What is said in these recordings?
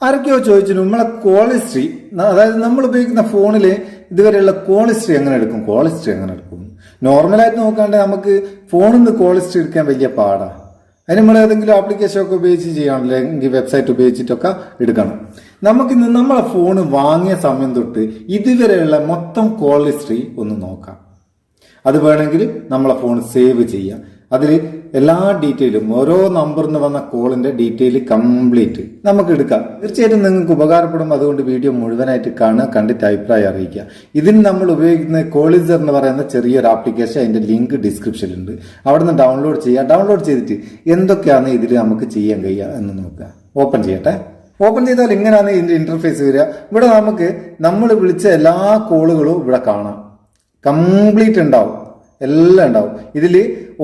ആരൊക്കെയോ ചോദിച്ചു നമ്മളെ കോൾ ഹിസ്റ്ററി, അതായത് നമ്മൾ ഉപയോഗിക്കുന്ന ഫോണിൽ ഇതുവരെയുള്ള കോൾ ഹിസ്റ്ററി എങ്ങനെ എടുക്കും. നോർമലായിട്ട് നോക്കാണ്ട് നമുക്ക് ഫോണിൽ നിന്ന് കോൾ ഹിസ്റ്ററി എടുക്കാൻ വലിയ പാടാണ്. അതിന് നമ്മൾ ഏതെങ്കിലും ആപ്ലിക്കേഷൻ ഒക്കെ ഉപയോഗിച്ച് ചെയ്യണമല്ലോ, അല്ലെങ്കിൽ വെബ്സൈറ്റ് ഉപയോഗിച്ചിട്ടൊക്കെ എടുക്കണം. നമുക്കിന്ന് നമ്മളെ ഫോണ് വാങ്ങിയ സമയം തൊട്ട് ഇതുവരെയുള്ള മൊത്തം കോൾ ഹിസ്റ്ററി ഒന്ന് നോക്കാം. അത് വേണമെങ്കിൽ നമ്മളെ ഫോൺ സേവ് ചെയ്യാം. അതിൽ എല്ലാ ഡീറ്റെയിലും ഓരോ നമ്പറിൽ നിന്ന് വന്ന കോളിന്റെ ഡീറ്റെയിൽ കംപ്ലീറ്റ് നമുക്ക് എടുക്കാം. തീർച്ചയായിട്ടും നിങ്ങൾക്ക് ഉപകാരപ്പെടും. അതുകൊണ്ട് വീഡിയോ മുഴുവനായിട്ട് കാണുക, കണ്ടിട്ട് അഭിപ്രായം അറിയിക്കുക. ഇതിന് നമ്മൾ ഉപയോഗിക്കുന്ന കോളിസർ എന്ന് പറയുന്ന ചെറിയൊരു ആപ്ലിക്കേഷൻ, അതിന്റെ ലിങ്ക് ഡിസ്ക്രിപ്ഷനിലുണ്ട്. അവിടെ നിന്ന് ഡൗൺലോഡ് ചെയ്യുക. ഡൗൺലോഡ് ചെയ്തിട്ട് എന്തൊക്കെയാണ് ഇതിൽ നമുക്ക് ചെയ്യാൻ കഴിയുക എന്ന് നോക്കുക. ഓപ്പൺ ചെയ്യട്ടെ. ഓപ്പൺ ചെയ്താൽ ഇങ്ങനെയാണ് ഇതിന്റെ ഇന്റർഫേസ് വരിക. ഇവിടെ നമുക്ക് നമ്മൾ വിളിച്ച എല്ലാ കോളുകളും ഇവിടെ കാണാം. കംപ്ലീറ്റ് ഉണ്ടാവും, എല്ലാം ഉണ്ടാവും. ഇതിൽ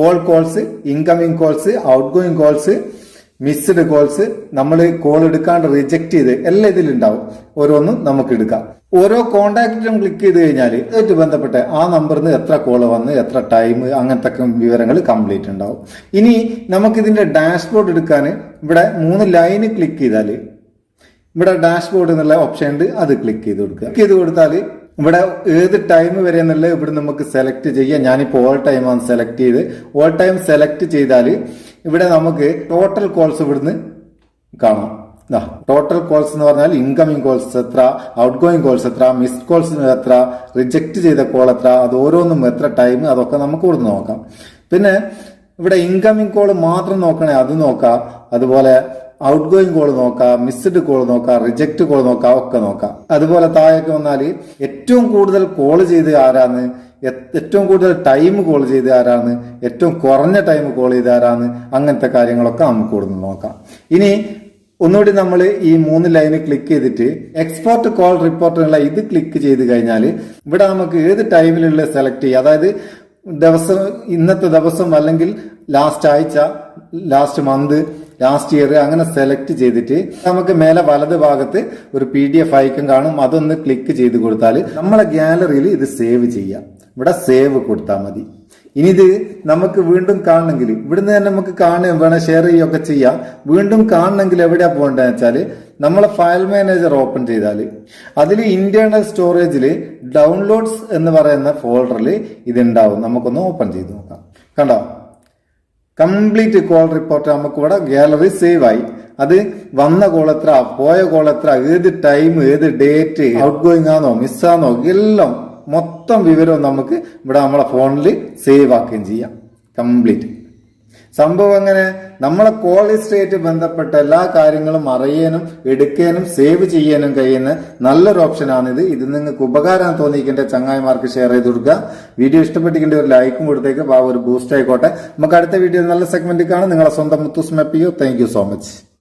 all calls, incoming calls, out going calls, missed calls, നമ്മൾ കോൾ എടുക്കാണ്ട് റിജക്ട് ചെയ്ത് എല്ലാം ഇതിലുണ്ടാവും. ഓരോന്നും നമുക്ക് എടുക്കാം. ഓരോ കോണ്ടാക്റ്റിലും ക്ലിക്ക് ചെയ്ത് കഴിഞ്ഞാൽ ഇതായിട്ട് ബന്ധപ്പെട്ട് ആ നമ്പറിൽ നിന്ന് എത്ര കോള് വന്ന്, എത്ര ടൈം, അങ്ങനത്തെ വിവരങ്ങൾ കംപ്ലീറ്റ് ഉണ്ടാവും. ഇനി നമുക്കിതിന്റെ ഡാഷ്ബോർഡ് എടുക്കാൻ ഇവിടെ 3 ലൈന് ക്ലിക്ക് ചെയ്താൽ ഇവിടെ ഡാഷ്ബോർഡ് എന്നുള്ള ഓപ്ഷൻ ഉണ്ട്. അത് ക്ലിക്ക് ചെയ്ത് കൊടുക്കുക. ക്ലിക്ക് ചെയ്ത് കൊടുത്താൽ ഇവിടെ ഏത് ടൈം വരെ എന്നുള്ളത് ഇവിടെ നമുക്ക് സെലക്ട് ചെയ്യാം. ഞാനിപ്പോൾ ഓൾ ടൈം ആണ് സെലക്ട് ചെയ്ത്. ഓൾ ടൈം സെലക്ട് ചെയ്താൽ ഇവിടെ നമുക്ക് ടോട്ടൽ കോൾസ് ഇവിടുന്ന് കാണാം. ടോട്ടൽ കോൾസ് എന്ന് പറഞ്ഞാൽ ഇൻകമിംഗ് കോൾസ് എത്ര, ഔട്ട് ഗോയിങ് കോൾസ് എത്ര, മിസ്ഡ് കോൾസ് എത്ര, റിജക്ട് ചെയ്ത കോൾ എത്ര, അത് ഓരോന്നും എത്ര ടൈം, അതൊക്കെ നമുക്ക് ഇവിടുന്ന് നോക്കാം. പിന്നെ ഇവിടെ ഇൻകമിംഗ് കോൾ മാത്രം നോക്കണേ അത് നോക്കാം. അതുപോലെ ഔട്ട് ഗോയിങ് കോൾ നോക്കാം, മിസ്ഡ് കോൾ നോക്കാം, റിജക്ട് കോൾ നോക്കാം, ഒക്കെ നോക്കാം. അതുപോലെ താഴേക്ക് വന്നാൽ ഏറ്റവും കൂടുതൽ കോൾ ചെയ്ത് ആരാണ്, ഏറ്റവും കൂടുതൽ ടൈം കോൾ ചെയ്ത് ആരാണ്, ഏറ്റവും കുറഞ്ഞ ടൈം കോൾ ചെയ്ത് ആരാണ്, അങ്ങനത്തെ കാര്യങ്ങളൊക്കെ നമുക്ക് ഇവിടുന്ന് നോക്കാം. ഇനി ഒന്നുകൂടി നമ്മൾ ഈ 3 ലൈന് ക്ലിക്ക് ചെയ്തിട്ട് എക്സ്പോർട്ട് കോൾ റിപ്പോർട്ടിനുള്ള ഇത് ക്ലിക്ക് ചെയ്ത് കഴിഞ്ഞാൽ ഇവിടെ നമുക്ക് ഏത് ടൈമിലുള്ള സെലക്ട് ചെയ്യാം. അതായത് ദിവസം, ഇന്നത്തെ ദിവസം, അല്ലെങ്കിൽ ലാസ്റ്റ് ആഴ്ച, ലാസ്റ്റ് മന്ത്, ലാസ്റ്റ് ഇയർ, അങ്ങനെ സെലക്ട് ചെയ്തിട്ട് നമുക്ക് മേലെ വലത് ഭാഗത്ത് ഒരു PDF ഐക്കൺ കാണും. അതൊന്ന് ക്ലിക്ക് ചെയ്ത് കൊടുത്താൽ നമ്മളെ ഗാലറിയിൽ ഇത് സേവ് ചെയ്യാം. ഇവിടെ സേവ് കൊടുത്താൽ മതി. ഇനി ഇത് നമുക്ക് വീണ്ടും കാണണമെങ്കിൽ ഇവിടുന്ന് തന്നെ നമുക്ക് കാണുകയും വേണം, ഷെയർ ചെയ്യുകയൊക്കെ ചെയ്യാം. വീണ്ടും കാണണമെങ്കിൽ എവിടെയാ പോകേണ്ടതെന്ന് വെച്ചാൽ നമ്മളെ ഫയൽ മാനേജർ ഓപ്പൺ ചെയ്താൽ അതിൽ ഇന്റേണൽ സ്റ്റോറേജിൽ ഡൗൺലോഡ്സ് എന്ന് പറയുന്ന ഫോൾഡറിൽ ഇതുണ്ടാവും. നമുക്കൊന്ന് ഓപ്പൺ ചെയ്ത് നോക്കാം. കണ്ടോ, കംപ്ലീറ്റ് കോൾ റിപ്പോർട്ട് നമുക്ക് ഇവിടെ ഗാലറി സേവ് ആയി. അത് വന്ന കോൾ എത്ര, പോയ കോൾ എത്ര, ഏത് ടൈം, ഏത് ഡേറ്റ്, ഔട്ട് ഗോയിങ് ആണോ, മിസ്സാണോ, എല്ലാം മൊത്തം വിവരവും നമുക്ക് ഇവിടെ നമ്മളെ ഫോണിൽ സേവ് ആക്കുകയും ചെയ്യാം. കംപ്ലീറ്റ് സംഭവം അങ്ങനെ നമ്മളെ കോൾ ഹിസ്റ്ററിയായിട്ട് ബന്ധപ്പെട്ട എല്ലാ കാര്യങ്ങളും അറിയാനും എടുക്കാനും സേവ് ചെയ്യാനും കഴിയുന്ന നല്ലൊരു ഓപ്ഷനാണിത്. ഇത് നിങ്ങൾക്ക് ഉപകാരം തോന്നിക്കേണ്ട ചങ്ങായിമാർക്ക് ഷെയർ ചെയ്ത് കൊടുക്കുക. വീഡിയോ ഇഷ്ടപ്പെട്ടിരിക്കേണ്ട ഒരു ലൈക്കും കൊടുത്തേക്ക്, ഒരു ബൂസ്റ്റ് ആയിക്കോട്ടെ. നമുക്ക് അടുത്ത വീഡിയോ നല്ല സെഗ്മെന്റ് കാണാം. നിങ്ങളെ സ്വന്തം Muthoos Meppayur. Thank you so much.